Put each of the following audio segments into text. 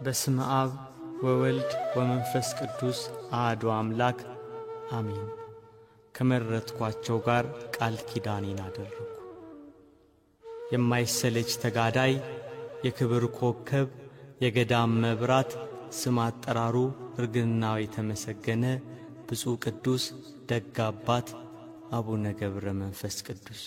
በስመ አብ ወወልድ ወመንፈስ ቅዱስ አሐዱ አምላክ አሜን። ከመረጥኳቸው ጋር ቃል ኪዳኔን አደረኩ። የማይሰለች ተጋዳይ የክብር ኮከብ የገዳም መብራት ስም አጠራሩ እርግናው የተመሰገነ ብፁዕ ቅዱስ ደግ አባት አቡነ ገብረ መንፈስ ቅዱስ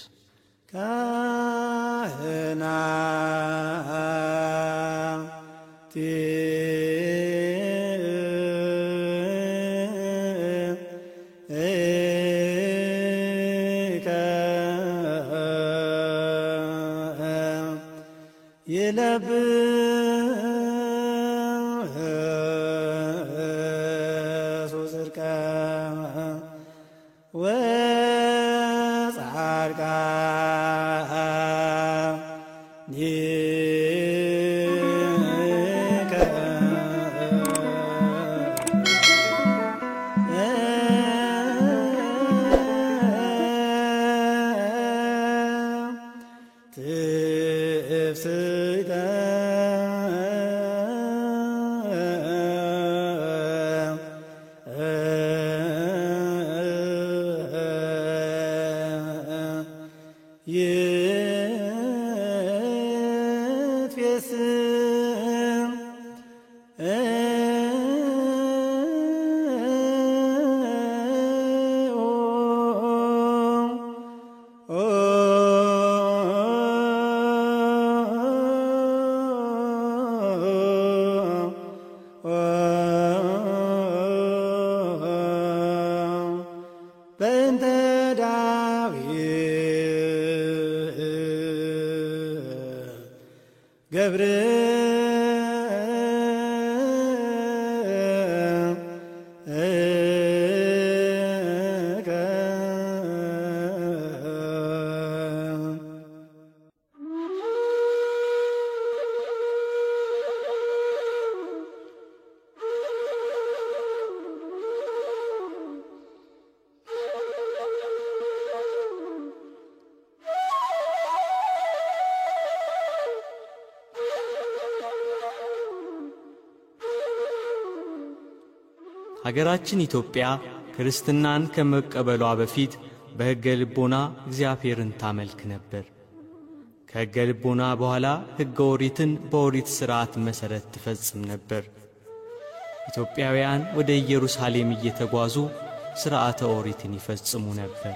ሀገራችን ኢትዮጵያ ክርስትናን ከመቀበሏ በፊት በሕገ ልቦና እግዚአብሔርን ታመልክ ነበር። ከሕገ ልቦና በኋላ ሕገ ኦሪትን በኦሪት ሥርዓት መሠረት ትፈጽም ነበር። ኢትዮጵያውያን ወደ ኢየሩሳሌም እየተጓዙ ሥርዓተ ኦሪትን ይፈጽሙ ነበር።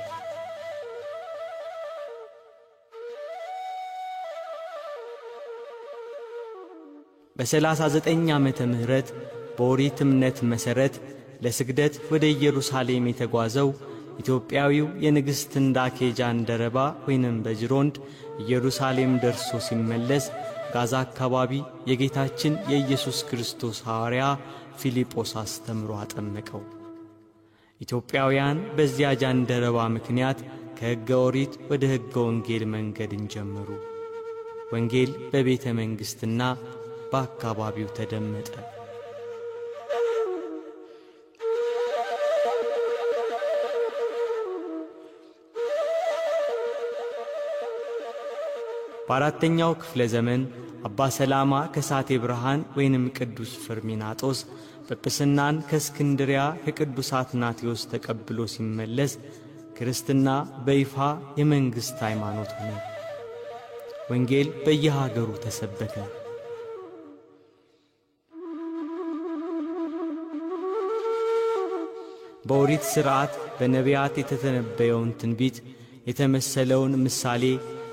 በ39 ዓመተ ምህረት በኦሪት እምነት መሠረት ለስግደት ወደ ኢየሩሳሌም የተጓዘው ኢትዮጵያዊው የንግሥት እንዳኬ ጃንደረባ ወይንም በጅሮንድ ኢየሩሳሌም ደርሶ ሲመለስ ጋዛ አካባቢ የጌታችን የኢየሱስ ክርስቶስ ሐዋርያ ፊልጶስ አስተምሮ አጠመቀው። ኢትዮጵያውያን በዚያ ጃንደረባ ምክንያት ከሕገ ኦሪት ወደ ሕገ ወንጌል መንገድን ጀመሩ። ወንጌል በቤተ መንግሥትና በአካባቢው ተደመጠ። በአራተኛው ክፍለ ዘመን አባ ሰላማ ከሳቴ ብርሃን ወይንም ቅዱስ ፍርሚናጦስ ጵጵስናን ከእስክንድሪያ ከቅዱስ አትናቴዎስ ተቀብሎ ሲመለስ ክርስትና በይፋ የመንግሥት ሃይማኖት ሆነ። ወንጌል በየሀገሩ ተሰበከ። በኦሪት ሥርዓት በነቢያት የተተነበየውን ትንቢት የተመሰለውን ምሳሌ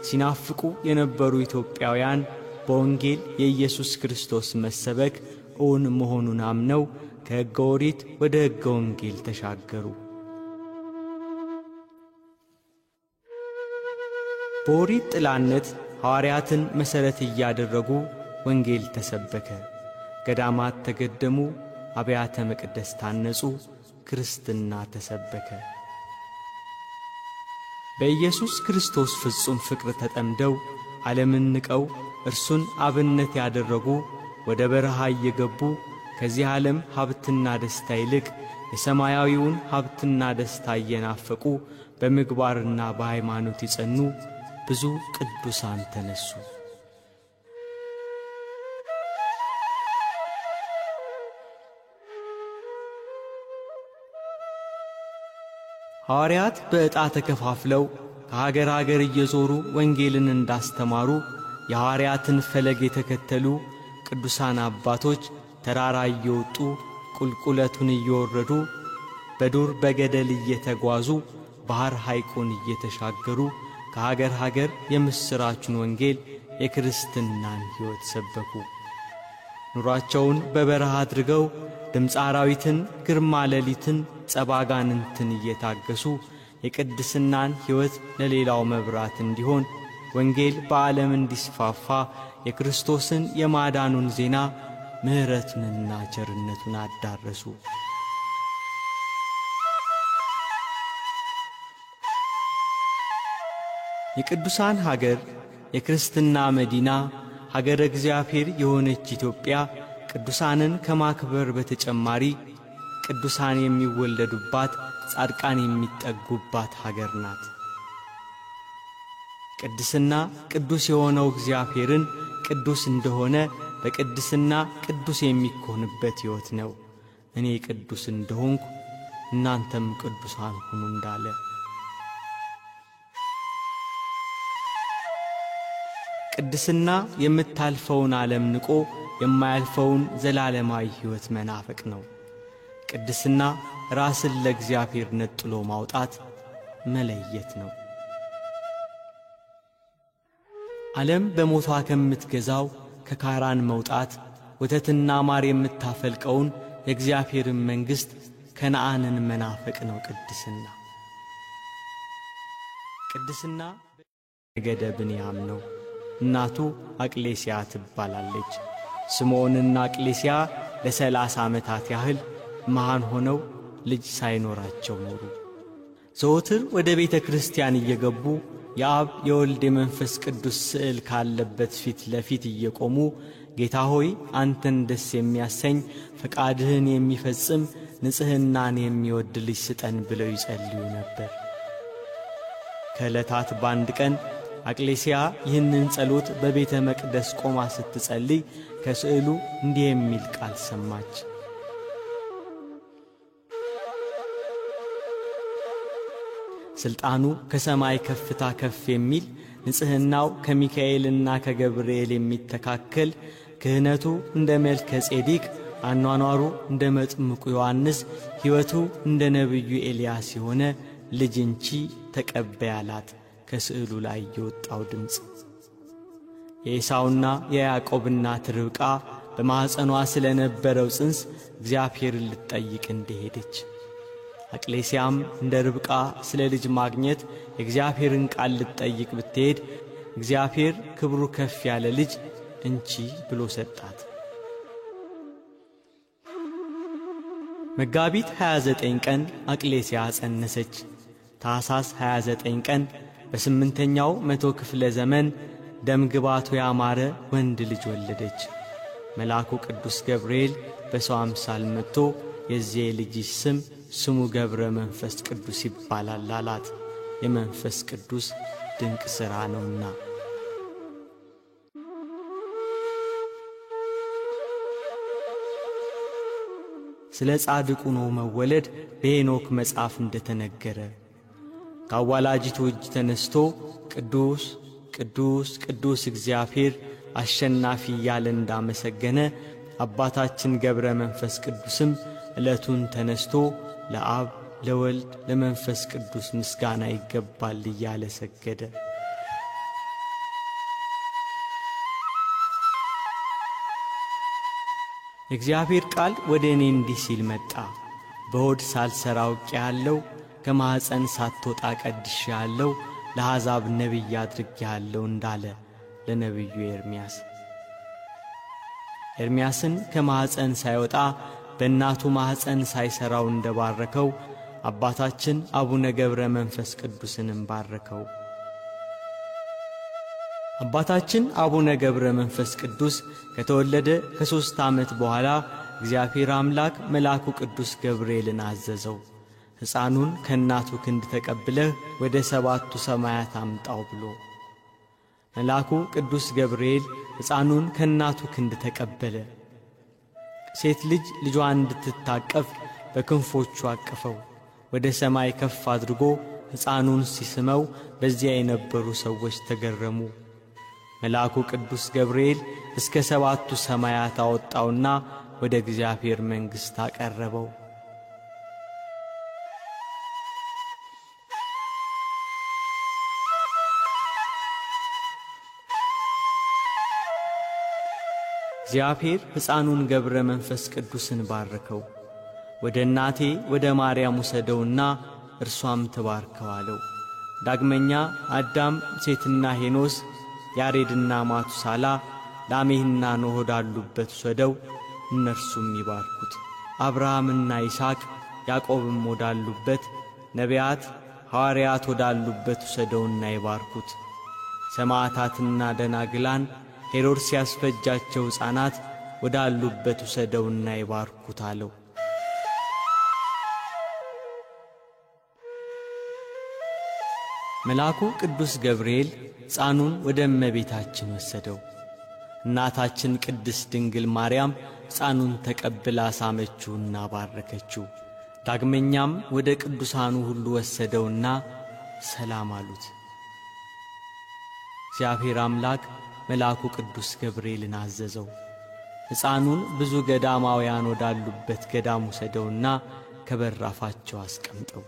ሲናፍቁ የነበሩ ኢትዮጵያውያን በወንጌል የኢየሱስ ክርስቶስ መሰበክ እውን መሆኑን አምነው ከሕገ ኦሪት ወደ ሕገ ወንጌል ተሻገሩ። በኦሪት ጥላነት ሐዋርያትን መሠረት እያደረጉ ወንጌል ተሰበከ። ገዳማት ተገደሙ፣ አብያተ መቅደስ ታነጹ፣ ክርስትና ተሰበከ። በኢየሱስ ክርስቶስ ፍጹም ፍቅር ተጠምደው ዓለምን ንቀው እርሱን አብነት ያደረጉ ወደ በረሃ እየገቡ ከዚህ ዓለም ሀብትና ደስታ ይልቅ የሰማያዊውን ሀብትና ደስታ እየናፈቁ በምግባርና በሃይማኖት ይጸኑ ብዙ ቅዱሳን ተነሱ። ሐዋርያት በዕጣ ተከፋፍለው ከሀገር ሀገር እየዞሩ ወንጌልን እንዳስተማሩ የሐዋርያትን ፈለግ የተከተሉ ቅዱሳን አባቶች ተራራ እየወጡ ቁልቁለቱን እየወረዱ በዱር በገደል እየተጓዙ ባህር ሐይቁን እየተሻገሩ ከሀገር ሀገር የምስራቹን ወንጌል የክርስትናን ሕይወት ሰበኩ። ኑሯቸውን በበረሃ አድርገው ድምፀ አራዊትን፣ ግርማ ሌሊትን፣ ጸባጋንንትን እየታገሱ የቅድስናን ሕይወት ለሌላው መብራት እንዲሆን ወንጌል በዓለም እንዲስፋፋ የክርስቶስን የማዳኑን ዜና ምሕረቱንና ቸርነቱን አዳረሱ። የቅዱሳን ሀገር የክርስትና መዲና ሀገረ እግዚአብሔር የሆነች ኢትዮጵያ ቅዱሳንን ከማክበር በተጨማሪ ቅዱሳን የሚወለዱባት ጻድቃን የሚጠጉባት ሀገር ናት። ቅድስና ቅዱስ የሆነው እግዚአብሔርን ቅዱስ እንደሆነ በቅድስና ቅዱስ የሚኮንበት ሕይወት ነው። እኔ ቅዱስ እንደሆንኩ እናንተም ቅዱሳን ሁኑ እንዳለ ቅድስና የምታልፈውን ዓለም ንቆ የማያልፈውን ዘላለማዊ ሕይወት መናፈቅ ነው። ቅድስና ራስን ለእግዚአብሔር ነጥሎ ማውጣት መለየት ነው። ዓለም በሞቷ ከምትገዛው ከካራን መውጣት ወተትና ማር የምታፈልቀውን የእግዚአብሔርን መንግሥት ከነዓንን መናፈቅ ነው። ቅድስና ነገደ ብንያም ነው። እናቱ አቅሌስያ ትባላለች። ስምዖንና አቅሌስያ ለ30 ዓመታት ያህል መሃን ሆነው ልጅ ሳይኖራቸው ኖሩ። ዘወትር ወደ ቤተ ክርስቲያን እየገቡ የአብ የወልድ የመንፈስ ቅዱስ ስዕል ካለበት ፊት ለፊት እየቆሙ ጌታ ሆይ አንተን ደስ የሚያሰኝ ፈቃድህን የሚፈጽም ንጽሕናን የሚወድ ልጅ ስጠን ብለው ይጸልዩ ነበር። ከዕለታት በአንድ ቀን አቅሌስያ ይህንን ጸሎት በቤተ መቅደስ ቆማ ስትጸልይ ከስዕሉ እንዲህ የሚል ቃል ሰማች። ስልጣኑ ከሰማይ ከፍታ ከፍ የሚል ንጽሕናው ከሚካኤልና ከገብርኤል የሚተካከል ክህነቱ እንደ መልከ ጼዴቅ አኗኗሩ እንደ መጥምቁ ዮሐንስ ሕይወቱ እንደ ነቢዩ ኤልያስ የሆነ ልጅ እንቺ ተቀበያላት። ከስዕሉ ላይ የወጣው ድምፅ የኤሳውና የያዕቆብ እናት ርብቃ በማኅፀኗ ስለነበረው ጽንስ እግዚአብሔርን ልትጠይቅ እንደሄደች አቅሌስያም እንደ ርብቃ ስለ ልጅ ማግኘት የእግዚአብሔርን ቃል ልትጠይቅ ብትሄድ እግዚአብሔር ክብሩ ከፍ ያለ ልጅ እንቺ ብሎ ሰጣት። መጋቢት 29 ቀን አቅሌስያ ጸነሰች። ታኅሳስ 29 ቀን በ8ኛው መቶ ክፍለ ዘመን ደም ግባቱ ያማረ ወንድ ልጅ ወለደች። መልአኩ ቅዱስ ገብርኤል በሰው አምሳል መጥቶ የዚህ ልጅ ስሙ ገብረ መንፈስ ቅዱስ ይባላል አላት። የመንፈስ ቅዱስ ድንቅ ሥራ ነውና። ስለ ጻድቁ ነው መወለድ በሄኖክ መጽሐፍ እንደተነገረ ከአዋላጅቱ እጅ ተነስቶ ቅዱስ ቅዱስ ቅዱስ እግዚአብሔር አሸናፊ እያለ እንዳመሰገነ አባታችን ገብረ መንፈስ ቅዱስም ዕለቱን ተነስቶ ለአብ ለወልድ ለመንፈስ ቅዱስ ምስጋና ይገባል እያለ ሰገደ። የእግዚአብሔር ቃል ወደ እኔ እንዲህ ሲል መጣ። በሆድ ሳልሰራ አውቄአለሁ፣ ከማኅፀን ሳትወጣ ቀድሼአለሁ፣ ለአሕዛብ ነቢይ አድርጌአለሁ እንዳለ ለነቢዩ ኤርምያስ። ኤርምያስን ከማኅፀን ሳይወጣ በእናቱ ማኅፀን ሳይሠራው እንደባረከው አባታችን አቡነ ገብረ መንፈስ ቅዱስንም ባረከው። አባታችን አቡነ ገብረ መንፈስ ቅዱስ ከተወለደ ከ3 ዓመት በኋላ እግዚአብሔር አምላክ መልአኩ ቅዱስ ገብርኤልን አዘዘው። ሕፃኑን ከእናቱ ክንድ ተቀብለህ ወደ 7ቱ ሰማያት አምጣው ብሎ። መልአኩ ቅዱስ ገብርኤል ሕፃኑን ከእናቱ ክንድ ተቀበለ። ሴት ልጅ ልጇን እንድትታቀፍ በክንፎቹ አቀፈው። ወደ ሰማይ ከፍ አድርጎ ሕፃኑን ሲስመው በዚያ የነበሩ ሰዎች ተገረሙ። መልአኩ ቅዱስ ገብርኤል እስከ 7ቱ ሰማያት አወጣውና ወደ እግዚአብሔር መንግሥት አቀረበው። እግዚአብሔር ሕፃኑን ገብረ መንፈስ ቅዱስን ባረከው። ወደ እናቴ ወደ ማርያም ውሰደውና እርሷም ትባርከው አለው። ዳግመኛ አዳም፣ ሴትና ሄኖስ፣ ያሬድና ማቱሳላ፣ ላሜህና ኖህ ወዳሉበት ውሰደው፣ እነርሱም ይባርኩት። አብርሃምና ይስሐቅ፣ ያዕቆብም ወዳሉበት፣ ነቢያት፣ ሐዋርያት ወዳሉበት ውሰደውና ይባርኩት። ሰማዕታትና ደናግላን፣ ሄሮድስ ያስፈጃቸው ሕፃናት ወዳሉበት ውሰደውና ይባርኩት አለው። መልአኩ ቅዱስ ገብርኤል ሕፃኑን ወደ እመቤታችን ወሰደው። እናታችን ቅድስት ድንግል ማርያም ሕፃኑን ተቀብላ ሳመችውና ባረከችው። ዳግመኛም ወደ ቅዱሳኑ ሁሉ ወሰደውና ሰላም አሉት። እግዚአብሔር አምላክ መልአኩ ቅዱስ ገብርኤልን አዘዘው። ሕፃኑን ብዙ ገዳማውያን ወዳሉበት ገዳም ውሰደውና ከበራፋቸው አስቀምጠው።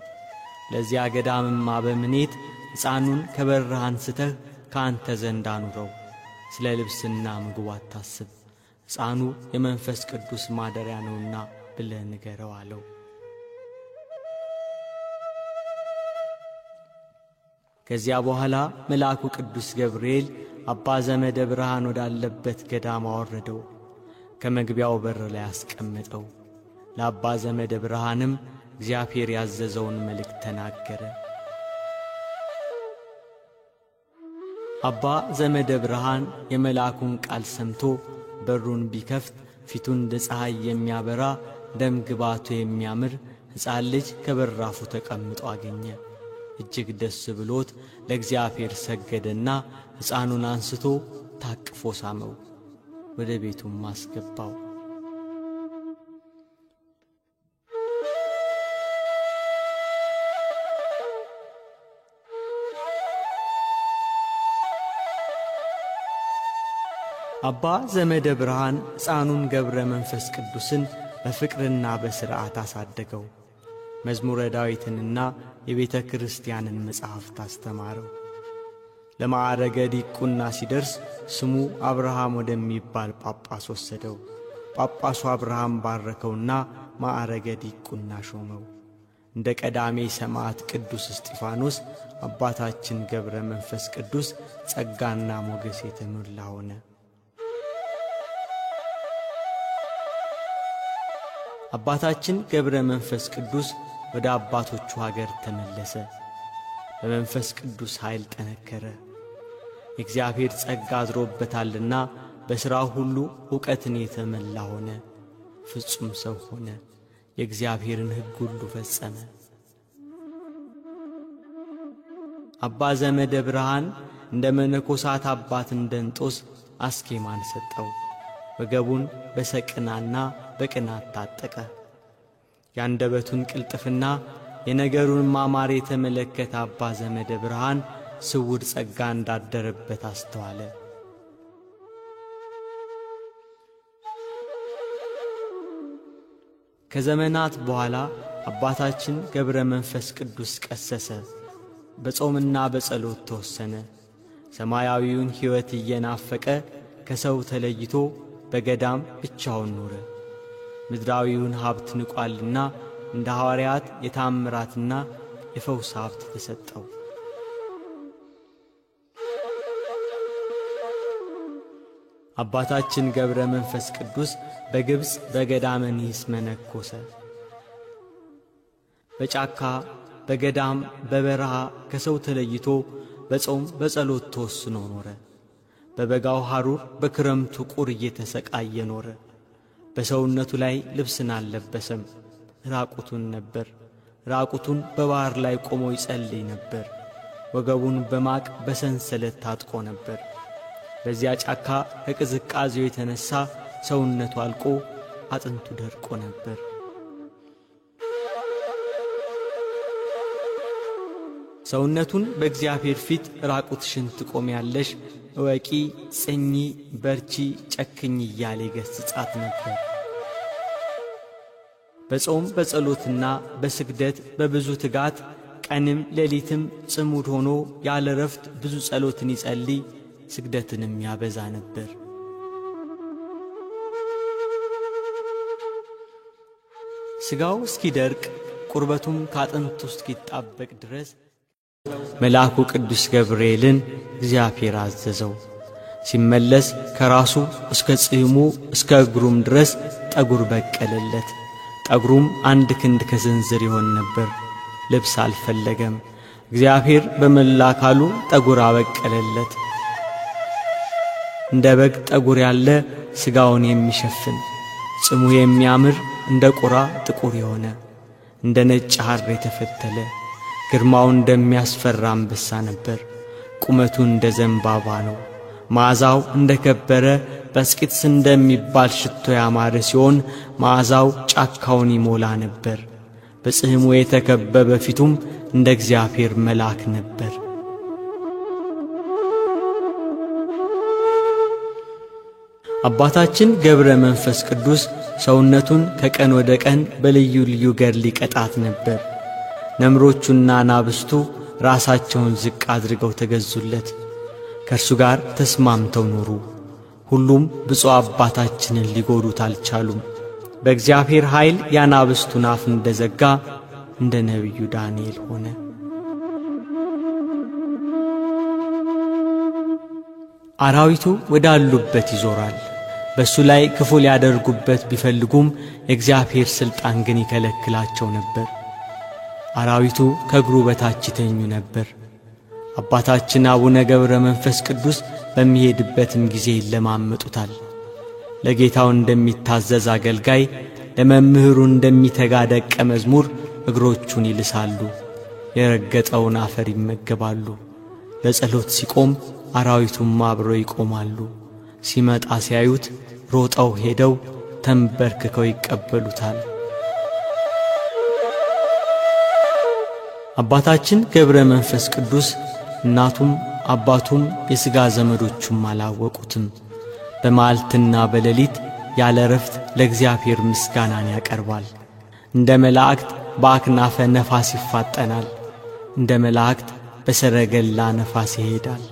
ለዚያ ገዳምም አበምኔት ሕፃኑን ከበረህ አንስተህ ከአንተ ዘንድ አኑረው፣ ስለ ልብስና ምግቡ አታስብ፣ ሕፃኑ የመንፈስ ቅዱስ ማደሪያ ነውና ብለህ ንገረው አለው። ከዚያ በኋላ መልአኩ ቅዱስ ገብርኤል አባ ዘመደ ብርሃን ወዳለበት ገዳም አወረደው፣ ከመግቢያው በር ላይ አስቀመጠው። ለአባ ዘመደ ብርሃንም እግዚአብሔር ያዘዘውን መልእክት ተናገረ። አባ ዘመደ ብርሃን የመልአኩን ቃል ሰምቶ በሩን ቢከፍት ፊቱን እንደ ፀሐይ የሚያበራ ደም ግባቱ የሚያምር ሕፃን ልጅ ከበራፉ ተቀምጦ አገኘ። እጅግ ደስ ብሎት ለእግዚአብሔር ሰገደና ሕፃኑን አንስቶ ታቅፎ ሳመው፣ ወደ ቤቱም አስገባው። አባ ዘመደ ብርሃን ሕፃኑን ገብረ መንፈስ ቅዱስን በፍቅርና በሥርዓት አሳደገው። መዝሙረ ዳዊትንና የቤተ ክርስቲያንን መጻሕፍት አስተማረው። ለማዕረገ ዲቁና ሲደርስ ስሙ አብርሃም ወደሚባል ጳጳስ ወሰደው። ጳጳሱ አብርሃም ባረከውና ማዕረገ ዲቁና ሾመው። እንደ ቀዳሜ ሰማዕት ቅዱስ እስጢፋኖስ አባታችን ገብረ መንፈስ ቅዱስ ጸጋና ሞገስ የተሞላ ሆነ። አባታችን ገብረ መንፈስ ቅዱስ ወደ አባቶቹ ሀገር ተመለሰ። በመንፈስ ቅዱስ ኃይል ጠነከረ። የእግዚአብሔር ጸጋ አድሮበታልና በሥራው ሁሉ ዕውቀትን የተመላ ሆነ። ፍጹም ሰው ሆነ። የእግዚአብሔርን ሕግ ሁሉ ፈጸመ። አባ ዘመደ ብርሃን እንደ መነኮሳት አባት እንደንጦስ አስኬማን ሰጠው። ወገቡን በሰቅናና በቅናት ታጠቀ። ያንደበቱን ቅልጥፍና የነገሩን ማማር የተመለከተ አባ ዘመደ ብርሃን ስውር ጸጋ እንዳደረበት አስተዋለ። ከዘመናት በኋላ አባታችን ገብረ መንፈስ ቅዱስ ቀሰሰ። በጾምና በጸሎት ተወሰነ። ሰማያዊውን ሕይወት እየናፈቀ ከሰው ተለይቶ በገዳም ብቻውን ኖረ። ምድራዊውን ሀብት ንቋልና እንደ ሐዋርያት የታምራትና የፈውስ ሀብት ተሰጠው። አባታችን ገብረ መንፈስ ቅዱስ በግብፅ በገዳመ ኒስ መነኮሰ። በጫካ በገዳም በበረሃ ከሰው ተለይቶ በጾም በጸሎት ተወስኖ ኖረ። በበጋው ሐሩር በክረምቱ ቁር እየተሰቃየ ኖረ። በሰውነቱ ላይ ልብስን አልለበሰም፣ ራቁቱን ነበር። ራቁቱን በባህር ላይ ቆሞ ይጸልይ ነበር። ወገቡን በማቅ በሰንሰለት ታጥቆ ነበር። በዚያ ጫካ ከቅዝቃዜው የተነሳ ሰውነቱ አልቆ አጥንቱ ደርቆ ነበር። ሰውነቱን በእግዚአብሔር ፊት ራቁትሽን ትቆሚያለሽ፣ እወቂ፣ ጽኚ፣ በርቺ፣ ጨክኝ እያለ ይገሥጻት ነበር። በጾም በጸሎትና በስግደት በብዙ ትጋት ቀንም ሌሊትም ጽሙድ ሆኖ ያለ ረፍት ብዙ ጸሎትን ይጸልይ፣ ስግደትንም ያበዛ ነበር። ሥጋው እስኪደርቅ ቁርበቱም ካጥንቱ እስኪጣበቅ ድረስ መልአኩ ቅዱስ ገብርኤልን እግዚአብሔር አዘዘው። ሲመለስ ከራሱ እስከ ጽሕሙ እስከ እግሩም ድረስ ጠጉር በቀለለት። ጠጉሩም 1 ክንድ ከስንዝር ይሆን ነበር። ልብስ አልፈለገም። እግዚአብሔር በመላ አካሉ ጠጉር አበቀለለት። እንደ በግ ጠጉር ያለ ሥጋውን የሚሸፍን ጽሙ የሚያምር እንደ ቁራ ጥቁር የሆነ እንደ ነጭ ሐር የተፈተለ ግርማው እንደሚያስፈራ አንበሳ ነበር። ቁመቱ እንደ ዘንባባ ነው። መዓዛው እንደ ከበረ በስቂጥስ እንደሚባል ሽቶ ያማረ ሲሆን መዓዛው ጫካውን ይሞላ ነበር። በጽሕሙ የተከበበ ፊቱም እንደ እግዚአብሔር መልአክ ነበር። አባታችን ገብረ መንፈስ ቅዱስ ሰውነቱን ከቀን ወደ ቀን በልዩ ልዩ ገድል ይቀጣት ነበር። ነምሮቹና ናብስቱ ራሳቸውን ዝቅ አድርገው ተገዙለት፣ ከእርሱ ጋር ተስማምተው ኖሩ። ሁሉም ብፁዕ አባታችንን ሊጎዱት አልቻሉም። በእግዚአብሔር ኃይል ያናብስቱን አፍ እንደዘጋ እንደ ነቢዩ ዳንኤል ሆነ። አራዊቱ ወዳሉበት ይዞራል። በሱ ላይ ክፉ ሊያደርጉበት ቢፈልጉም የእግዚአብሔር ሥልጣን ግን ይከለክላቸው ነበር። አራዊቱ ከእግሩ በታች ይተኙ ነበር። አባታችን አቡነ ገብረ መንፈስ ቅዱስ በሚሄድበትም ጊዜ ይለማመጡታል። ለጌታው እንደሚታዘዝ አገልጋይ፣ ለመምህሩ እንደሚተጋ ደቀ መዝሙር እግሮቹን ይልሳሉ፣ የረገጠውን አፈር ይመገባሉ። ለጸሎት ሲቆም አራዊቱም አብረው ይቆማሉ። ሲመጣ ሲያዩት ሮጠው ሄደው ተንበርክከው ይቀበሉታል። አባታችን ገብረ መንፈስ ቅዱስ እናቱም አባቱም የሥጋ ዘመዶቹም አላወቁትም። በመዓልትና በሌሊት ያለ ረፍት ለእግዚአብሔር ምስጋናን ያቀርባል። እንደ መላእክት በአክናፈ ነፋስ ይፋጠናል፣ እንደ መላእክት በሰረገላ ነፋስ ይሄዳል።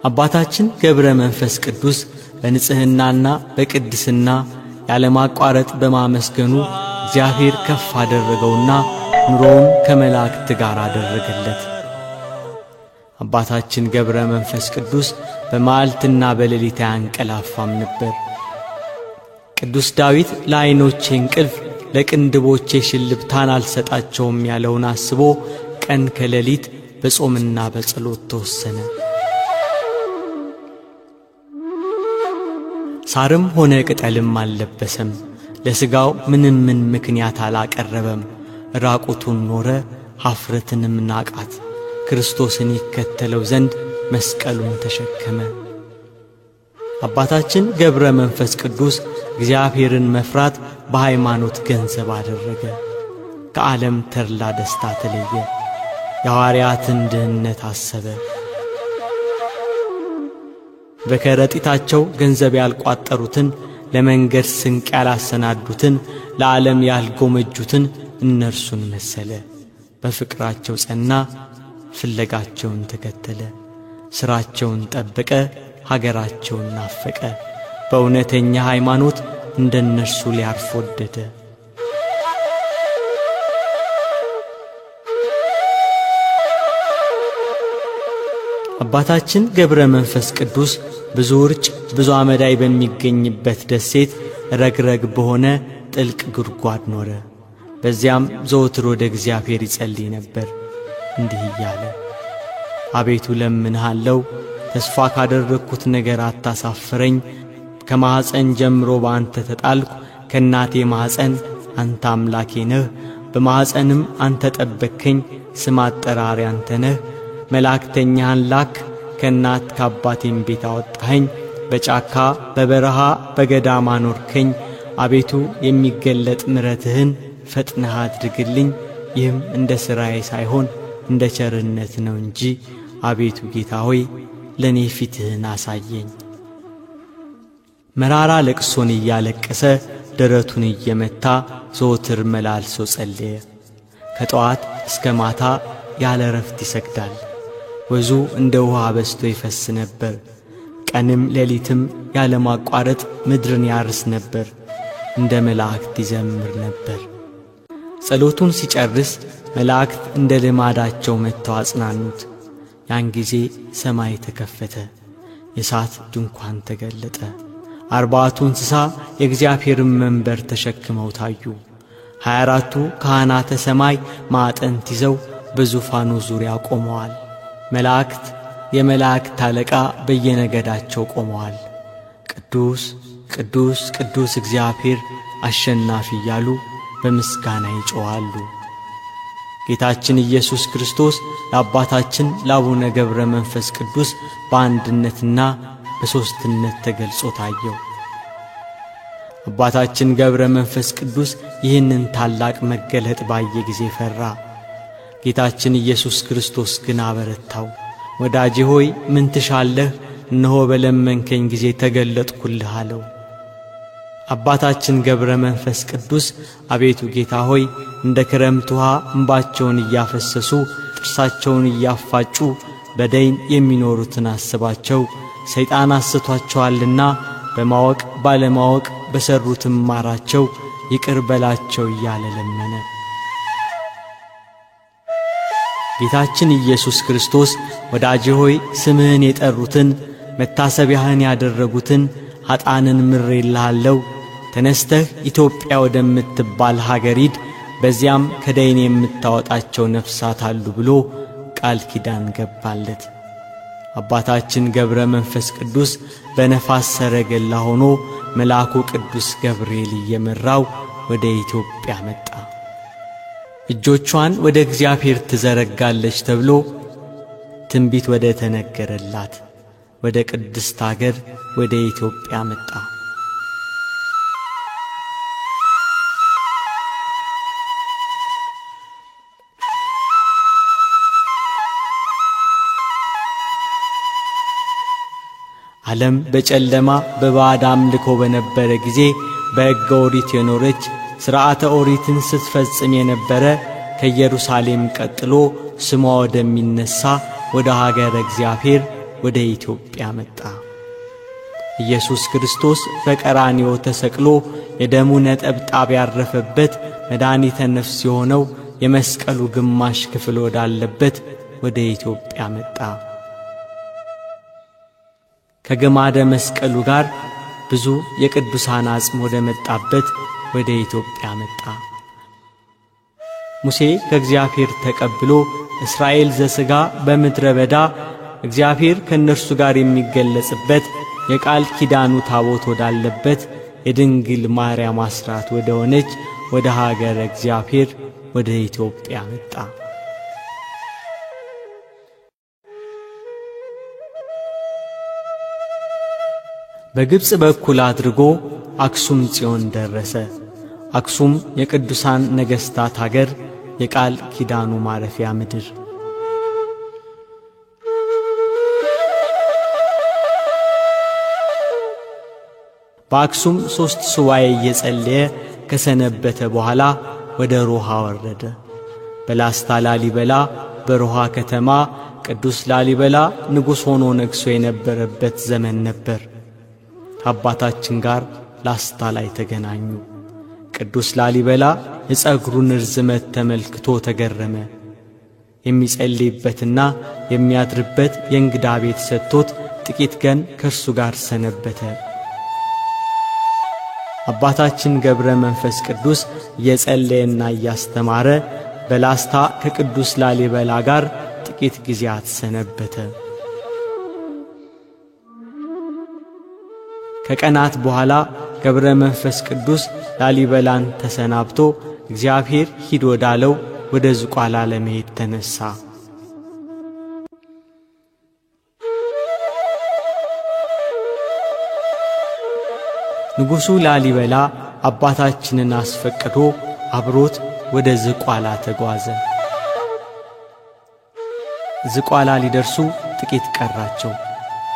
አባታችን ገብረ መንፈስ ቅዱስ በንጽሕናና በቅድስና ያለማቋረጥ በማመስገኑ እግዚአብሔር ከፍ አደረገውና ኑሮውን ከመላእክት ጋር አደረገለት። አባታችን ገብረ መንፈስ ቅዱስ በመዓልትና በሌሊት አያንቀላፋም ነበር። ቅዱስ ዳዊት ለዓይኖቼ እንቅልፍ ለቅንድቦቼ ሽልብታን አልሰጣቸውም ያለውን አስቦ ቀን ከሌሊት በጾምና በጸሎት ተወሰነ። ሳርም ሆነ ቅጠልም አልለበሰም። ለሥጋው ምንም ምክንያት አላቀረበም። ራቁቱን ኖረ፣ ኀፍረትንም ናቃት። ክርስቶስን ይከተለው ዘንድ መስቀሉን ተሸከመ። አባታችን ገብረ መንፈስ ቅዱስ እግዚአብሔርን መፍራት በሃይማኖት ገንዘብ አደረገ። ከዓለም ተድላ ደስታ ተለየ። የሐዋርያትን ድህነት አሰበ። በከረጢታቸው ገንዘብ ያልቋጠሩትን፣ ለመንገድ ስንቅ ያላሰናዱትን፣ ለዓለም ያልጎመጁትን እነርሱን መሰለ። በፍቅራቸው ጸና፣ ፍለጋቸውን ተከተለ። ሥራቸውን ጠበቀ፣ ሀገራቸውን ናፈቀ። በእውነተኛ ሃይማኖት እንደነርሱ ሊያርፍ ወደደ። አባታችን ገብረ መንፈስ ቅዱስ ብዙ ውርጭ ብዙ አመዳይ በሚገኝበት ደሴት ረግረግ በሆነ ጥልቅ ጉድጓድ ኖረ። በዚያም ዘወትር ወደ እግዚአብሔር ይጸልይ ነበር እንዲህ እያለ፣ አቤቱ ለምንሃለው፣ ተስፋ ካደረግኩት ነገር አታሳፍረኝ። ከማኅፀን ጀምሮ በአንተ ተጣልኩ። ከእናቴ ማኅፀን አንተ አምላኬ ነህ። በማኅፀንም አንተ ጠበቅከኝ። ስም አጠራሪ አንተ ነህ። መላእክተኛህን ላክ፣ ከእናት ከአባቴም ቤት አወጣኸኝ። በጫካ በበረሃ በገዳም አኖርከኝ። አቤቱ የሚገለጥ ምሕረትህን ፈጥነህ አድርግልኝ። ይህም እንደ ሥራዬ ሳይሆን እንደ ቸርነት ነው እንጂ አቤቱ ጌታ ሆይ ለእኔ ፊትህን አሳየኝ። መራራ ለቅሶን እያለቀሰ ደረቱን እየመታ ዘወትር መላልሶ ጸለየ። ከጠዋት እስከ ማታ ያለ ረፍት ይሰግዳል። ወዙ እንደ ውሃ በስቶ ይፈስ ነበር። ቀንም ሌሊትም ያለ ማቋረጥ ምድርን ያርስ ነበር። እንደ መላእክት ይዘምር ነበር። ጸሎቱን ሲጨርስ መላእክት እንደ ልማዳቸው መጥተው አጽናኑት። ያን ጊዜ ሰማይ ተከፈተ፣ የእሳት ድንኳን ተገለጠ። 40ቱ እንስሳ የእግዚአብሔርን መንበር ተሸክመው ታዩ። 24ቱ ካህናተ ሰማይ ማዕጠንት ይዘው በዙፋኑ ዙሪያ ቆመዋል። መላእክት የመላእክት አለቃ በየነገዳቸው ቆመዋል። ቅዱስ ቅዱስ ቅዱስ እግዚአብሔር አሸናፊ እያሉ በምስጋና ይጮኻሉ። ጌታችን ኢየሱስ ክርስቶስ ለአባታችን ለአቡነ ገብረ መንፈስ ቅዱስ በአንድነትና በሦስትነት ተገልጾ ታየው። አባታችን ገብረ መንፈስ ቅዱስ ይህንን ታላቅ መገለጥ ባየ ጊዜ ፈራ። ጌታችን ኢየሱስ ክርስቶስ ግን አበረታው። ወዳጄ ሆይ ምን ትሻለህ? እነሆ በለመንከኝ ጊዜ ተገለጥኩልህ አለው። አባታችን ገብረ መንፈስ ቅዱስ አቤቱ ጌታ ሆይ እንደ ክረምት ውሃ እንባቸውን እያፈሰሱ ጥርሳቸውን እያፋጩ በደይን የሚኖሩትን አስባቸው፣ ሰይጣን አስቷቸዋልና በማወቅ ባለማወቅ በሰሩትም ማራቸው፣ ይቅር በላቸው እያለ ለመነ። ጌታችን ኢየሱስ ክርስቶስ ወዳጄ ሆይ ስምህን የጠሩትን መታሰቢያህን ያደረጉትን ኃጣንን ምሬልሃለሁ፣ ተነስተህ ኢትዮጵያ ወደምትባል ሀገር ሂድ፣ በዚያም ከደይን የምታወጣቸው ነፍሳት አሉ ብሎ ቃል ኪዳን ገባለት። አባታችን ገብረ መንፈስ ቅዱስ በነፋስ ሰረገላ ሆኖ መልአኩ ቅዱስ ገብርኤል እየመራው ወደ ኢትዮጵያ መጣ። እጆቿን ወደ እግዚአብሔር ትዘረጋለች ተብሎ ትንቢት ወደ ተነገረላት ወደ ቅድስት አገር ወደ ኢትዮጵያ መጣ። ዓለም በጨለማ በባዕድ አምልኮ በነበረ ጊዜ በሕገ ኦሪት የኖረች ሥርዓተ ኦሪትን ስትፈጽም የነበረ ከኢየሩሳሌም ቀጥሎ ስሟ ወደሚነሳ ወደ ሀገረ እግዚአብሔር ወደ ኢትዮጵያ መጣ። ኢየሱስ ክርስቶስ በቀራንዮ ተሰቅሎ የደሙ ነጠብጣብ ያረፈበት መድኃኒተ ነፍስ የሆነው የመስቀሉ ግማሽ ክፍል ወዳለበት ወደ ኢትዮጵያ መጣ። ከግማደ መስቀሉ ጋር ብዙ የቅዱሳን አጽም ወደ መጣበት ወደ ኢትዮጵያ መጣ። ሙሴ ከእግዚአብሔር ተቀብሎ እስራኤል ዘሥጋ በምድረ በዳ እግዚአብሔር ከእነርሱ ጋር የሚገለጽበት የቃል ኪዳኑ ታቦት ወዳለበት የድንግል ማርያም አስራት ወደ ሆነች ወደ ሀገረ እግዚአብሔር ወደ ኢትዮጵያ መጣ። በግብጽ በኩል አድርጎ አክሱም ጽዮን ደረሰ። አክሱም የቅዱሳን ነገሥታት ሀገር፣ የቃል ኪዳኑ ማረፊያ ምድር። በአክሱም 3 ሱባዔ እየጸለየ ከሰነበተ በኋላ ወደ ሮሃ ወረደ። በላስታ ላሊበላ በሮሃ ከተማ ቅዱስ ላሊበላ ንጉሥ ሆኖ ነግሶ የነበረበት ዘመን ነበር። ከአባታችን ጋር ላስታ ላይ ተገናኙ። ቅዱስ ላሊበላ የጸጉሩን ርዝመት ተመልክቶ ተገረመ። የሚጸልይበትና የሚያድርበት የእንግዳ ቤት ሰጥቶት ጥቂት ቀን ከእርሱ ጋር ሰነበተ። አባታችን ገብረ መንፈስ ቅዱስ እየጸለየና እያስተማረ በላስታ ከቅዱስ ላሊበላ ጋር ጥቂት ጊዜያት ሰነበተ። ከቀናት በኋላ ገብረ መንፈስ ቅዱስ ላሊበላን ተሰናብቶ እግዚአብሔር ሂድ ወዳለው ወደ ዝቋላ ለመሄድ ተነሳ። ንጉሡ ላሊበላ አባታችንን አስፈቅዶ አብሮት ወደ ዝቋላ ተጓዘ። ዝቋላ ሊደርሱ ጥቂት ቀራቸው።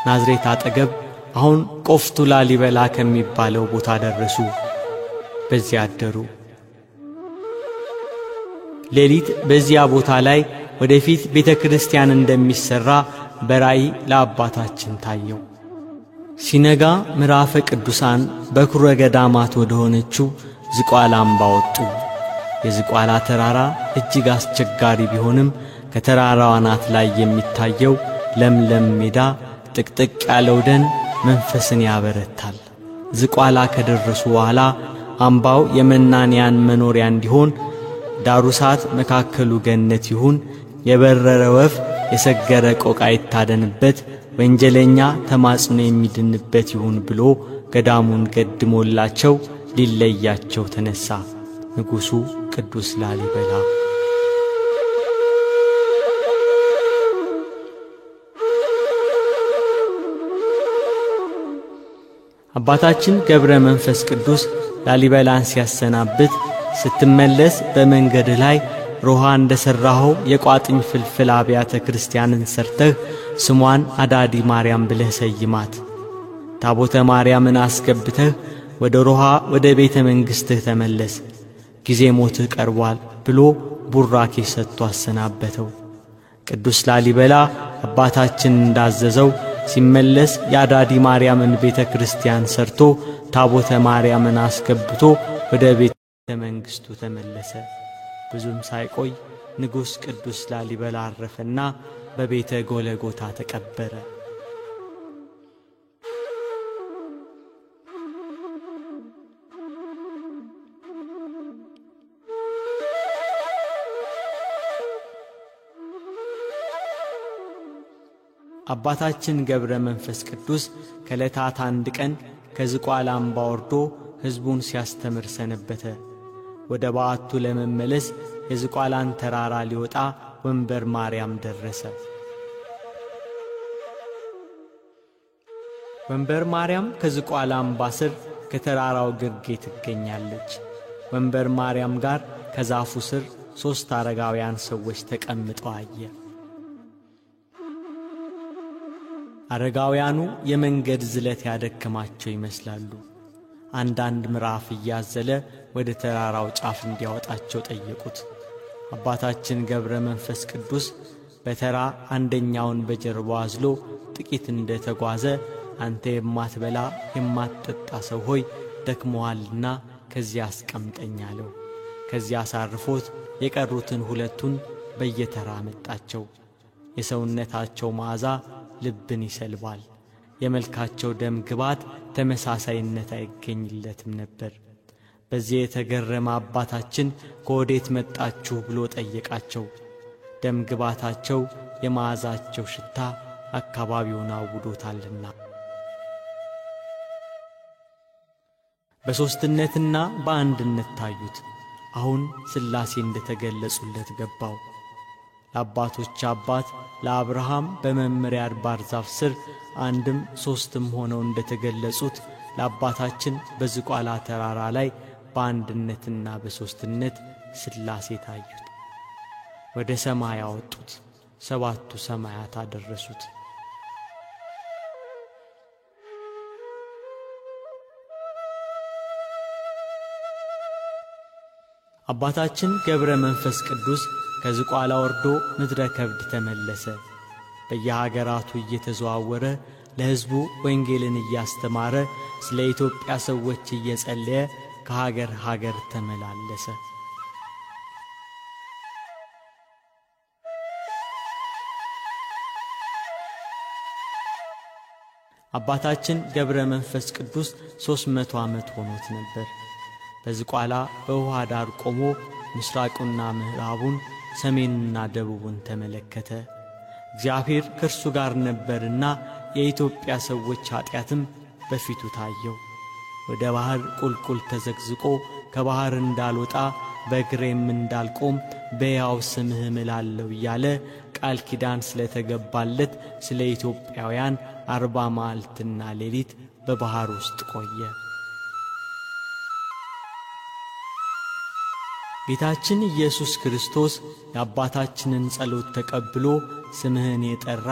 ናዝሬት አጠገብ አሁን ቆፍቱ ላሊበላ ከሚባለው ቦታ ደረሱ። በዚያ አደሩ። ሌሊት በዚያ ቦታ ላይ ወደፊት ቤተ ክርስቲያን እንደሚሰራ በራእይ ለአባታችን ታየው። ሲነጋ ምዕራፈ ቅዱሳን በኩረ ገዳማት ወደ ሆነችው ዝቋላ አምባ ወጡ። የዝቋላ ተራራ እጅግ አስቸጋሪ ቢሆንም ከተራራው አናት ላይ የሚታየው ለምለም ሜዳ፣ ጥቅጥቅ ያለው ደን መንፈስን ያበረታል። ዝቋላ ከደረሱ በኋላ አምባው የመናንያን መኖሪያ እንዲሆን ዳሩ እሳት መካከሉ ገነት ይሁን፣ የበረረ ወፍ የሰገረ ቆቃ ይታደንበት፣ ወንጀለኛ ተማጽኖ የሚድንበት ይሁን ብሎ ገዳሙን ገድሞላቸው ሊለያቸው ተነሳ። ንጉሡ ቅዱስ ላሊበላ አባታችን ገብረ መንፈስ ቅዱስ ላሊበላን ሲያሰናብት ስትመለስ በመንገድ ላይ ሮሃ እንደሰራኸው የቋጥኝ ፍልፍል አብያተ ክርስቲያንን ሰርተህ ስሟን አዳዲ ማርያም ብለህ ሰይማት፣ ታቦተ ማርያምን አስገብተህ ወደ ሮሃ ወደ ቤተ መንግሥትህ ተመለስ፣ ጊዜ ሞትህ ቀርቧል ብሎ ቡራኬ ሰጥቶ አሰናበተው። ቅዱስ ላሊበላ አባታችን እንዳዘዘው ሲመለስ የአዳዲ ማርያምን ቤተ ክርስቲያን ሰርቶ ታቦተ ማርያምን አስገብቶ ወደ ቤተ መንግሥቱ ተመለሰ። ብዙም ሳይቆይ ንጉሥ ቅዱስ ላሊበላ አረፈና በቤተ ጎለጎታ ተቀበረ። አባታችን ገብረ መንፈስ ቅዱስ ከዕለታት አንድ ቀን ከዝቋላ አምባ ወርዶ ሕዝቡን ሲያስተምር ሰነበተ። ወደ በዓቱ ለመመለስ የዝቋላን ተራራ ሊወጣ ወንበር ማርያም ደረሰ። ወንበር ማርያም ከዝቋላ አምባ ስር ከተራራው ግርጌ ትገኛለች። ወንበር ማርያም ጋር ከዛፉ ስር 3 አረጋውያን ሰዎች ተቀምጠው አየ። አረጋውያኑ የመንገድ ዝለት ያደከማቸው ይመስላሉ። አንዳንድ ምዕራፍ እያዘለ ወደ ተራራው ጫፍ እንዲያወጣቸው ጠየቁት። አባታችን ገብረ መንፈስ ቅዱስ በተራ አንደኛውን በጀርባው አዝሎ ጥቂት እንደተጓዘ አንተ የማትበላ የማትጠጣ ሰው ሆይ ደክሞሃልና ከዚያ አስቀምጠኝ አለው። ከዚያ አሳርፎት የቀሩትን 2ቱን በየተራ መጣቸው። የሰውነታቸው መዓዛ ልብን ይሰልባል። የመልካቸው ደም ግባት ተመሳሳይነት አይገኝለትም ነበር። በዚህ የተገረመ አባታችን ከወዴት መጣችሁ ብሎ ጠየቃቸው። ደም ግባታቸው የመዓዛቸው ሽታ አካባቢውን አውዶታልና። በሦስትነትና በአንድነት ታዩት። አሁን ሥላሴ እንደተገለጹለት ገባው። ለአባቶች አባት ለአብርሃም በመምሪያ አድባር ዛፍ ስር 1ም 3ም ሆነው እንደተገለጹት ለአባታችን በዝቋላ ተራራ ላይ በአንድነትና በሦስትነት ሥላሴ ታዩት። ወደ ሰማይ አወጡት፣ 7ቱ ሰማያት አደረሱት። አባታችን ገብረ መንፈስ ቅዱስ ከዝቋላ ወርዶ ምድረ ከብድ ተመለሰ። በየሀገራቱ እየተዘዋወረ ለሕዝቡ ወንጌልን እያስተማረ ስለ ኢትዮጵያ ሰዎች እየጸለየ ከሀገር ሀገር ተመላለሰ። አባታችን ገብረ መንፈስ ቅዱስ 300 ዓመት ሆኖት ነበር። በዝቋላ በውሃ ዳር ቆሞ ምስራቁና ምዕራቡን ሰሜንና ደቡቡን ተመለከተ። እግዚአብሔር ከእርሱ ጋር ነበርና የኢትዮጵያ ሰዎች ኃጢአትም በፊቱ ታየው። ወደ ባህር ቁልቁል ተዘግዝቆ ከባህር እንዳልወጣ በእግሬም እንዳልቆም በያው ስምህ እምላለሁ እያለ ቃል ኪዳን ስለተገባለት ስለ ኢትዮጵያውያን 40 መዓልትና ሌሊት በባህር ውስጥ ቆየ። ጌታችን ኢየሱስ ክርስቶስ የአባታችንን ጸሎት ተቀብሎ ስምህን የጠራ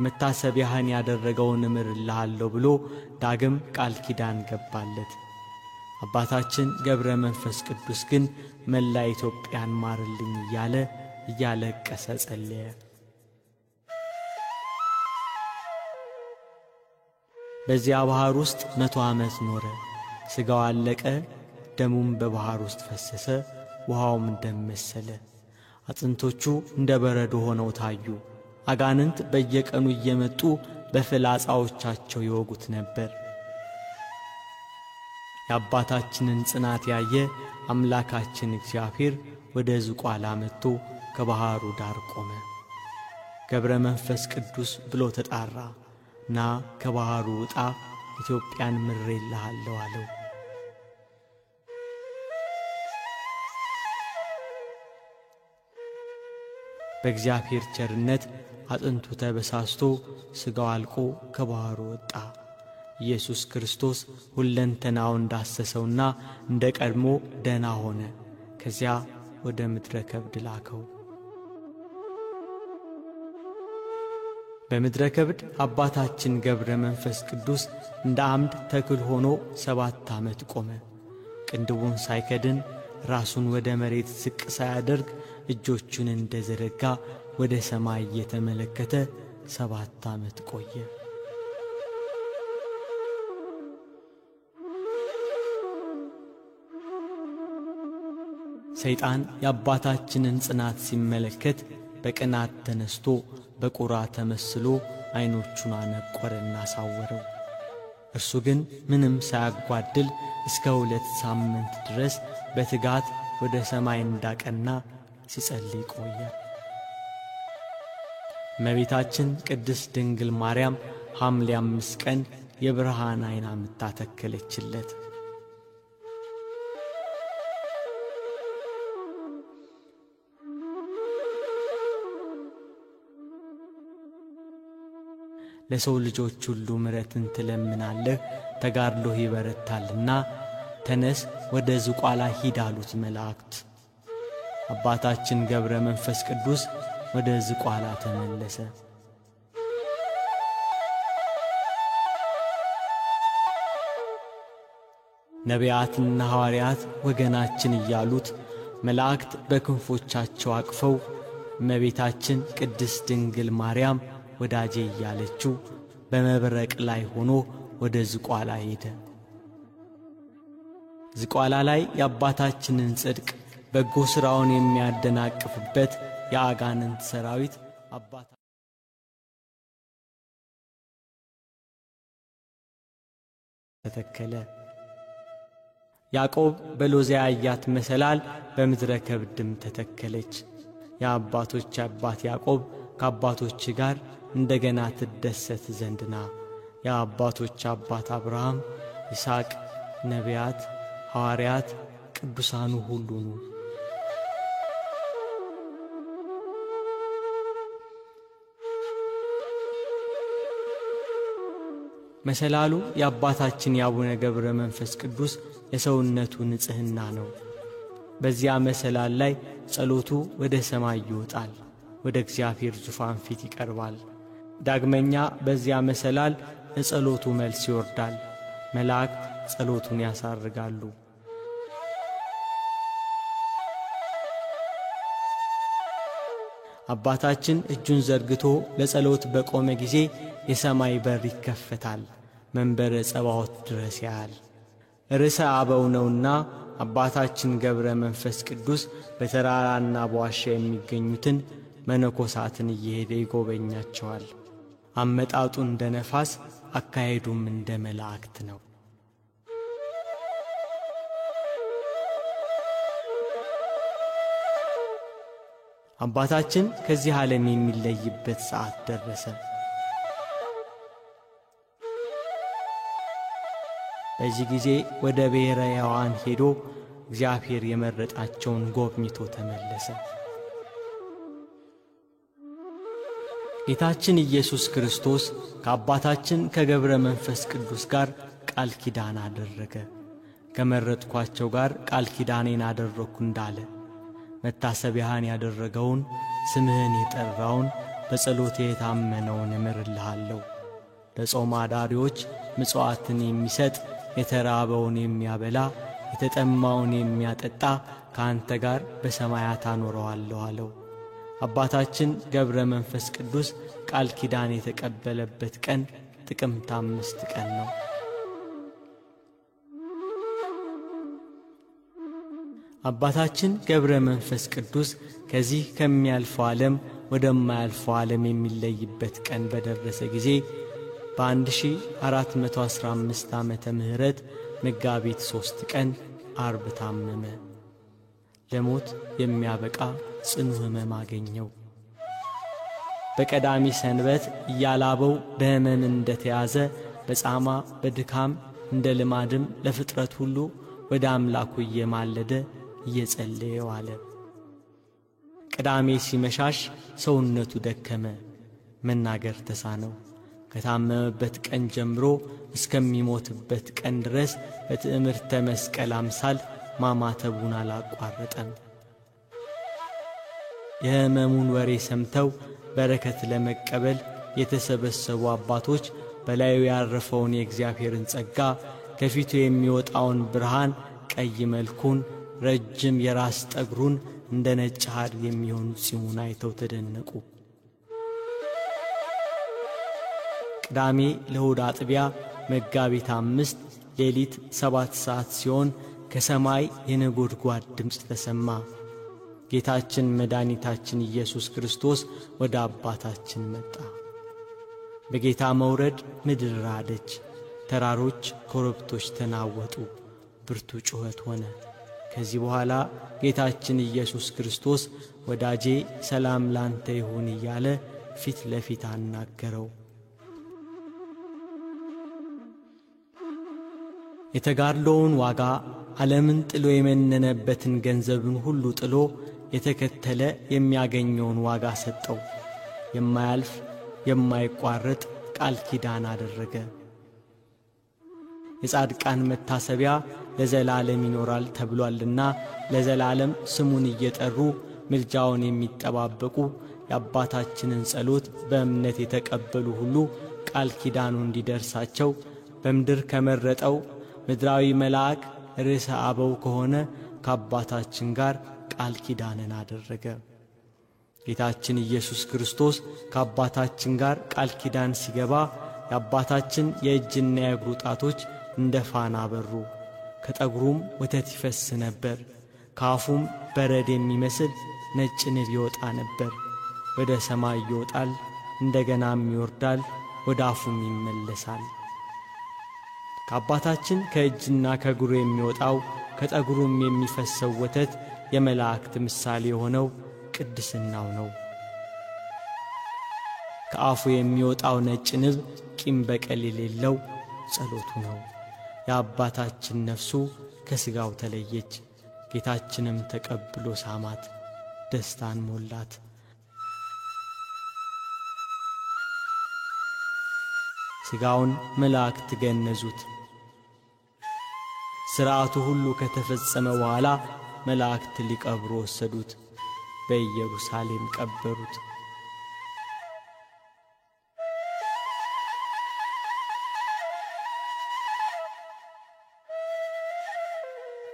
መታሰቢያህን ያደረገውን እምርልሃለሁ ብሎ ዳግም ቃል ኪዳን ገባለት። አባታችን ገብረ መንፈስ ቅዱስ ግን መላ ኢትዮጵያን ማርልኝ እያለቀሰ ጸለየ። በዚያ ባህር ውስጥ 100 ዓመት ኖረ። ሥጋው አለቀ፣ ደሙም በባህር ውስጥ ፈሰሰ፣ ውሃውም ደም መሰለ። አጥንቶቹ እንደ በረዶ ሆነው ታዩ። አጋንንት በየቀኑ እየመጡ በፍላጻዎቻቸው ይወጉት ነበር። የአባታችንን ጽናት ያየ አምላካችን እግዚአብሔር ወደ ዝቋላ መጥቶ ከባህሩ ዳር ቆመ። ገብረ መንፈስ ቅዱስ ብሎ ተጣራ። ና ከባህሩ ውጣ፣ ኢትዮጵያን ምሬልሃለሁ አለው። በእግዚአብሔር ቸርነት አጥንቱ ተበሳስቶ ሥጋው አልቆ ከባህሩ ወጣ። ኢየሱስ ክርስቶስ ሁለንተናውን ዳሰሰውና እንደ ቀድሞ ደህና ሆነ። ከዚያ ወደ ምድረ ከብድ ላከው። በምድረ ከብድ አባታችን ገብረ መንፈስ ቅዱስ እንደ አምድ ተክል ሆኖ 7 ዓመት ቆመ። ቅንድቡን ሳይከድን ራሱን ወደ መሬት ዝቅ ሳያደርግ እጆቹን እንደዘረጋ ወደ ሰማይ እየተመለከተ 7 ዓመት ቆየ። ሰይጣን የአባታችንን ጽናት ሲመለከት በቅናት ተነስቶ በቁራ ተመስሎ ዓይኖቹን አነቆረና ሳወረው። እርሱ ግን ምንም ሳያጓድል እስከ 2 ሳምንት ድረስ በትጋት ወደ ሰማይ እንዳቀና ሲጸልይ ቆየ። እመቤታችን ቅድስት ድንግል ማርያም ሐምሌ 5 ቀን የብርሃን ዓይን አምጥታ ተከለችለት። ለሰው ልጆች ሁሉ ምሕረትን ትለምናለህ፣ ተጋድሎህ ይበረታልና ተነስ ወደ ዝቋላ ሂድ አሉት መላእክት። አባታችን ገብረ መንፈስ ቅዱስ ወደ ዝቋላ ተመለሰ። ነቢያትና ሐዋርያት ወገናችን እያሉት መላእክት በክንፎቻቸው አቅፈው እመቤታችን ቅድስት ድንግል ማርያም ወዳጄ እያለችው በመብረቅ ላይ ሆኖ ወደ ዝቋላ ሄደ። ዝቋላ ላይ የአባታችንን ጽድቅ በጎ ሥራውን የሚያደናቅፍበት የአጋንንት ሰራዊት ተተከለ። ያዕቆብ በሎዛ ያያት መሰላል በምድረ ከብድም ተተከለች። የአባቶች አባት ያዕቆብ ከአባቶች ጋር እንደገና ትደሰት ዘንድና የአባቶች አባት አብርሃም፣ ይስሐቅ፣ ነቢያት፣ ሐዋርያት፣ ቅዱሳኑ ሁሉ ኑ። መሰላሉ የአባታችን የአቡነ ገብረ መንፈስ ቅዱስ የሰውነቱ ንጽሕና ነው። በዚያ መሰላል ላይ ጸሎቱ ወደ ሰማይ ይወጣል፣ ወደ እግዚአብሔር ዙፋን ፊት ይቀርባል። ዳግመኛ በዚያ መሰላል ለጸሎቱ መልስ ይወርዳል። መላእክት ጸሎቱን ያሳርጋሉ። አባታችን እጁን ዘርግቶ ለጸሎት በቆመ ጊዜ የሰማይ በር ይከፈታል፣ መንበረ ጸባዖት ድረስ ያያል። ርዕሰ አበው ነውና አባታችን ገብረ መንፈስ ቅዱስ በተራራና በዋሻ የሚገኙትን መነኮሳትን እየሄደ ይጎበኛቸዋል። አመጣጡ እንደ ነፋስ፣ አካሄዱም እንደ መላእክት ነው። አባታችን ከዚህ ዓለም የሚለይበት ሰዓት ደረሰ። በዚህ ጊዜ ወደ ብሔረ ሕያዋን ሄዶ እግዚአብሔር የመረጣቸውን ጎብኝቶ ተመለሰ። ጌታችን ኢየሱስ ክርስቶስ ከአባታችን ከገብረ መንፈስ ቅዱስ ጋር ቃል ኪዳን አደረገ። ከመረጥኳቸው ጋር ቃል ኪዳኔን አደረግኩ እንዳለ መታሰቢያህን ያደረገውን ስምህን የጠራውን በጸሎቴ የታመነውን እምርልሃለሁ። ለጾም አዳሪዎች ምጽዋትን የሚሰጥ የተራበውን የሚያበላ የተጠማውን የሚያጠጣ ከአንተ ጋር በሰማያት አኖረዋለሁ አለው። አባታችን ገብረ መንፈስ ቅዱስ ቃል ኪዳን የተቀበለበት ቀን ጥቅምት 5 ቀን ነው። አባታችን ገብረ መንፈስ ቅዱስ ከዚህ ከሚያልፈው ዓለም ወደማያልፈው ዓለም የሚለይበት ቀን በደረሰ ጊዜ በ1415 ዓመተ ምህረት መጋቢት 3 ቀን አርብ ታመመ። ለሞት የሚያበቃ ጽኑ ሕመም አገኘው። በቀዳሚ ሰንበት እያላበው በሕመም እንደተያዘ በጻማ በድካም እንደ ልማድም ለፍጥረት ሁሉ ወደ አምላኩ እየማለደ እየጸለየ ዋለ። ቅዳሜ ሲመሻሽ ሰውነቱ ደከመ፣ መናገር ተሳነው። ከታመመበት ቀን ጀምሮ እስከሚሞትበት ቀን ድረስ በትዕምርተ መስቀል አምሳል ማማተቡን አላቋረጠም። የሕመሙን ወሬ ሰምተው በረከት ለመቀበል የተሰበሰቡ አባቶች በላዩ ያረፈውን የእግዚአብሔርን ጸጋ፣ ከፊቱ የሚወጣውን ብርሃን፣ ቀይ መልኩን፣ ረጅም የራስ ጠጉሩን፣ እንደ ነጭ ሐር የሚሆን ጺሙን አይተው ተደነቁ። ቅዳሜ ለእሑድ አጥቢያ መጋቢት 5 ሌሊት 7 ሰዓት ሲሆን ከሰማይ የነጎድጓድ ድምፅ ተሰማ። ጌታችን መድኃኒታችን ኢየሱስ ክርስቶስ ወደ አባታችን መጣ። በጌታ መውረድ ምድር ራደች፣ ተራሮች ኮረብቶች ተናወጡ፣ ብርቱ ጩኸት ሆነ። ከዚህ በኋላ ጌታችን ኢየሱስ ክርስቶስ ወዳጄ ሰላም ላንተ ይሁን እያለ ፊት ለፊት አናገረው። የተጋድሎውን ዋጋ ዓለምን ጥሎ የመነነበትን ገንዘብን ሁሉ ጥሎ የተከተለ የሚያገኘውን ዋጋ ሰጠው። የማያልፍ የማይቋረጥ ቃል ኪዳን አደረገ። የጻድቃን መታሰቢያ ለዘላለም ይኖራል ተብሏልና ለዘላለም ስሙን እየጠሩ ምልጃውን የሚጠባበቁ የአባታችንን ጸሎት በእምነት የተቀበሉ ሁሉ ቃል ኪዳኑ እንዲደርሳቸው በምድር ከመረጠው ምድራዊ መልአክ ርዕሰ አበው ከሆነ ከአባታችን ጋር ቃል ኪዳንን አደረገ። ጌታችን ኢየሱስ ክርስቶስ ከአባታችን ጋር ቃል ኪዳን ሲገባ የአባታችን የእጅና የእግሩ ጣቶች እንደ ፋና በሩ፣ ከጠጉሩም ወተት ይፈስ ነበር። ከአፉም በረድ የሚመስል ነጭ ንብ ይወጣ ነበር። ወደ ሰማይ ይወጣል፣ እንደገናም ይወርዳል፣ ወደ አፉም ይመለሳል። ከአባታችን ከእጅና ከእግሩ የሚወጣው ከጠጉሩም የሚፈሰው ወተት የመላእክት ምሳሌ የሆነው ቅድስናው ነው። ከአፉ የሚወጣው ነጭ ንብ ቂም በቀል የሌለው ጸሎቱ ነው። የአባታችን ነፍሱ ከሥጋው ተለየች። ጌታችንም ተቀብሎ ሳማት፣ ደስታን ሞላት። ሥጋውን መላእክት ገነዙት። ሥርዓቱ ሁሉ ከተፈጸመ በኋላ መላእክት ሊቀብሩ ወሰዱት፣ በኢየሩሳሌም ቀበሩት።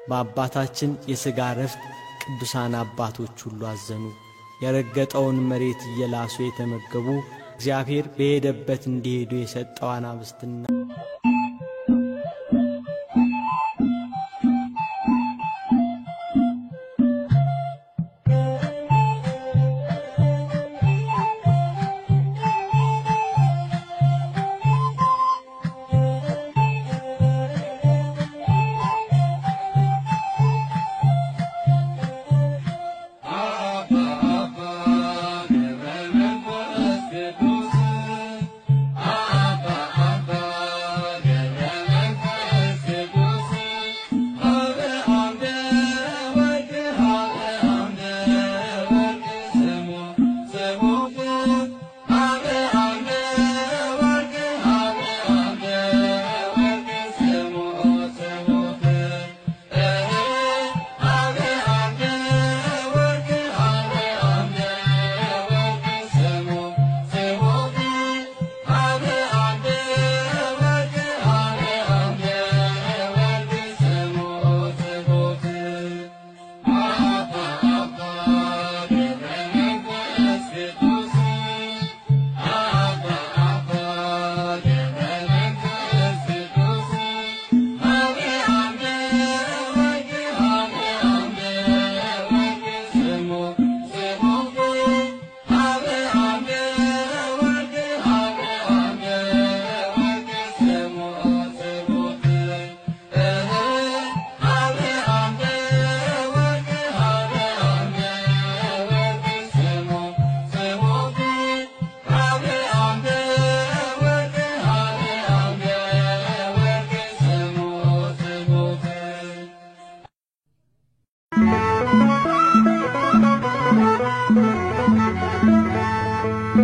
በአባታችን የሥጋ ረፍት ቅዱሳን አባቶች ሁሉ አዘኑ። የረገጠውን መሬት እየላሱ የተመገቡ እግዚአብሔር በሄደበት እንዲሄዱ የሰጠው አናብስትና Abba,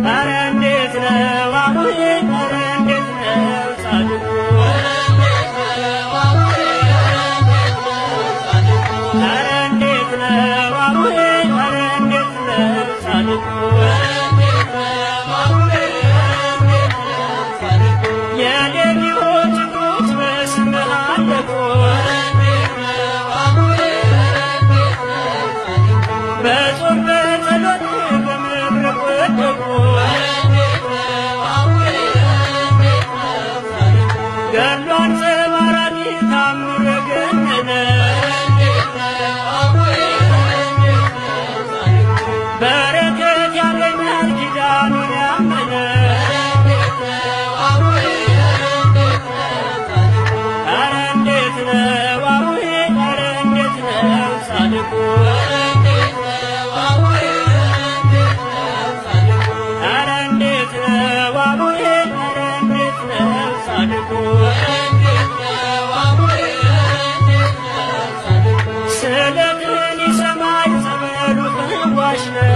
ኧረ እንዴት ነው አቡዬ ኧረ እንዴት ነው ጻድቁ ኧረ እንዴት ነው አቡዬ ኧረ እንዴት ነው ጻድቁ የሌሊት ጭንቆች በስምህ አለቁ በጾም በጸሎት በመብረቅ ወደቁ ገድሉ አንጸባራቂ ታምረ ገነነ በረከት ያገኛል ኪዳኑን ያመነ ኧረ እንዴት ነው አቡዬ ኧረ እንዴት ነው ጻድቁ ኧረ እንዴት ነው አቡዬ ኧረ እንዴት ነው ጻድቁ ስለትን ይሰማል ጸበሉ ፈዋሽ ነው